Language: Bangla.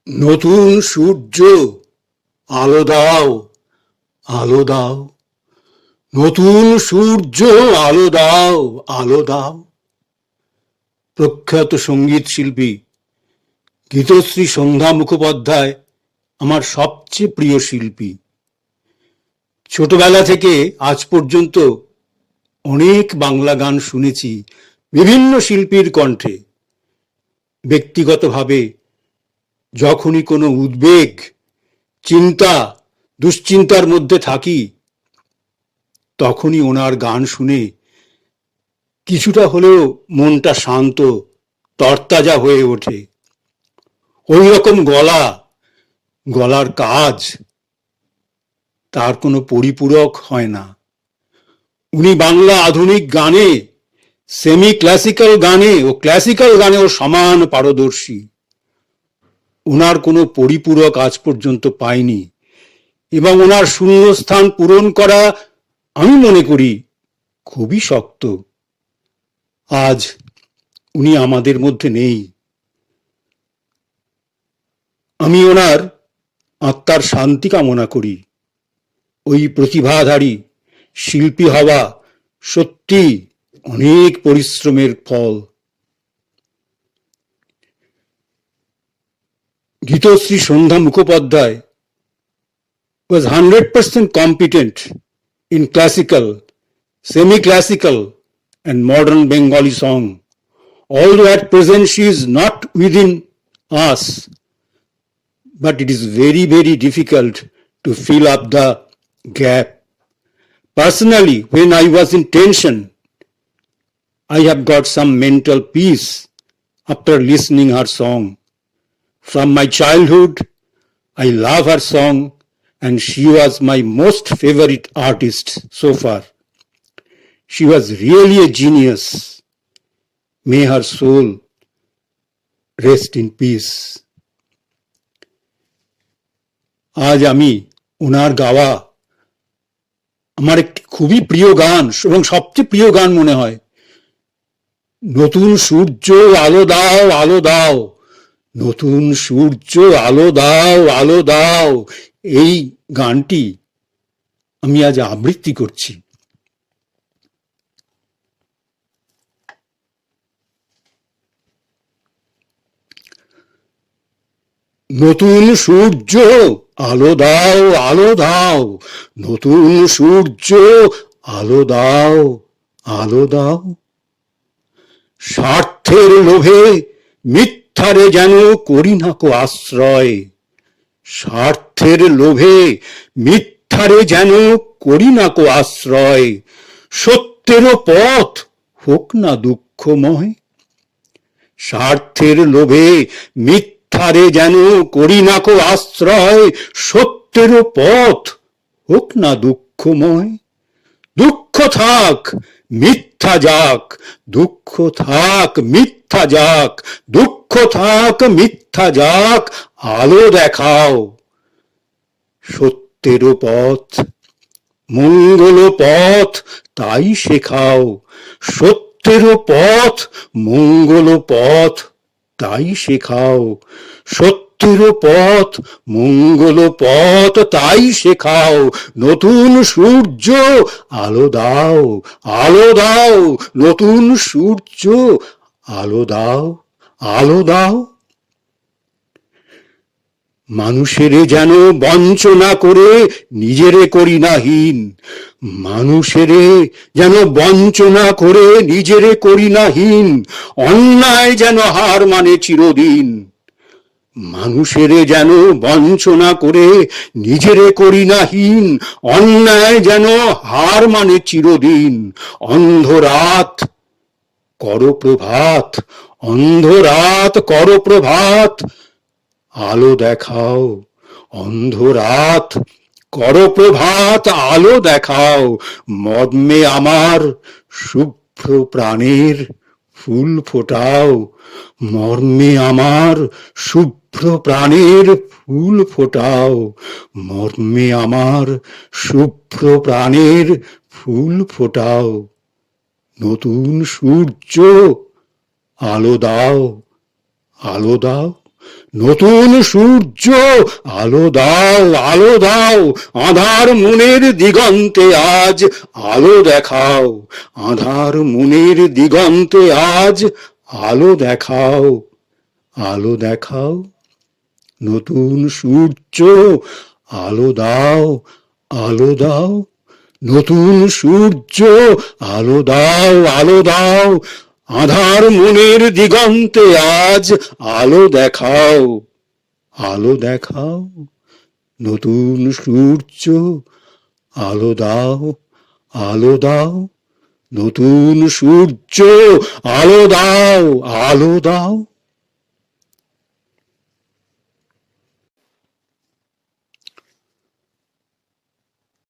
নতুন সূর্য, আলো দাও, আলো দাও। নতুন সূর্য, আলো দাও, আলো দাও। প্রখ্যাত সঙ্গীত শিল্পী গীতশ্রী সন্ধ্যা মুখোপাধ্যায় আমার সবচেয়ে প্রিয় শিল্পী। ছোটবেলা থেকে আজ পর্যন্ত অনেক বাংলা গান শুনেছি বিভিন্ন শিল্পীর কণ্ঠে। ব্যক্তিগতভাবে যখনই কোনো উদ্বেগ, চিন্তা, দুশ্চিন্তার মধ্যে থাকি, তখনই ওনার গান শুনে কিছুটা হলেও মনটা শান্ত, তরতাজা হয়ে ওঠে। ওই রকম গলার কাজ, তার কোনো পরিপূরক হয় না। উনি বাংলা আধুনিক গানে, সেমি ক্লাসিক্যাল গানে ও ক্লাসিক্যাল গানেও সমান পারদর্শী। ওনার কোনো পরিপূরক আজ পর্যন্ত পায়নি, এবং ওনার শূন্যস্থান পূরণ করা আমি মনে করি খুবই শক্ত। আজ উনি আমাদের মধ্যে নেই। আমি ওনার আত্মার শান্তি কামনা করি। ওই প্রতিভাধারী শিল্পী হওয়া সত্যি অনেক পরিশ্রমের ফল। Gitashree Sandhya Mukhopadhyay was 100% competent in classical, semi-classical and modern Bengali song. Although at present she is not within us, but it is very, very difficult to fill up the gap. Personally, when I was in tension, I have got some mental peace after listening her song. From my childhood, I love her song, and she was my most favorite artist so far. She was really a genius. May her soul rest in peace. আজ আমি ওনার গাওয়া আমার একটি খুবই প্রিয় গান এবং সবচেয়ে প্রিয় গান মনে হয়, নতুন সূর্য আলো দাও, আলো দাও। নতুন সূর্য আলো দাও, আলো দাও। এই গানটি আমি আজ আবৃত্তি করছি। নতুন সূর্য আলো দাও, আলো দাও। নতুন সূর্য আলো দাও, আলো দাও। স্বার্থের লোভে মিথ্যারে যেন করি না কো আশ্রয়। স্বার্থের লোভে মিথ্যারে যেন করি না কো আশ্রয়। সত্যেরও পথ হোক না দুঃখময়। স্বার্থের লোভে মিথ্যারে যেন করি না কো আশ্রয়। সত্যেরও পথ হোক না দুঃখময়। দুঃখ থাক মিথ্যা যাক, দুঃখ থাক মিথ্যা যাক, দুঃখ থাক মিথ্যা যাক, আলো দেখাও। সত্যেরও পথ মঙ্গল পথ তাই শেখাও। সত্যেরও পথ মঙ্গল পথ তাই শেখাও। সত্যেরও পথ মঙ্গল পথ তাই শেখাও। নতুন সূর্য আলো দাও, আলো দাও। নতুন সূর্য আলো দাও, আলো দাও। মানুষেরে যেন বঞ্চনা করে নিজেরে করি না হীন। মানুষেরে যেন বঞ্চনা করে নিজেরে করি না হীন। অন্যায় যেন হার মানে চিরদিন। মানুষেরে যেন বঞ্চনা করে নিজেরে করি না হীন। অন্যায় যেন হার মানে চিরদিন। অন্ধরাত করো প্রভাত, অন্ধরাত করো প্রভাত, আলো দেখাও। অন্ধরাত করো প্রভাত, আলো দেখাও। মর্মে আমার শুভ্র প্রাণের ফুল ফোটাও। মর্মে আমার শুভ্র প্রাণের ফুল ফোটাও। মর্মে আমার শুভ্র প্রাণের ফুল ফোটাও। নতুন সূর্য আলো দাও, আলো দাও। নতুন সূর্য আলো দাও, আলো দাও, আঁধার মনের দিগন্তে আজ আলো দেখাও, আঁধার মনের দিগন্তে আজ আলো দেখাও, আলো দেখাও। নতুন সূর্য আলো দাও, আলো দাও, নতুন সূর্য আলো দাও, আলো দাও, আঁধার মনের দিগন্তে আজ আলো দেখাও, আলো দেখাও। নতুন সূর্য আলো দাও, আলো দাও, নতুন সূর্য আলো দাও, আলো দাও।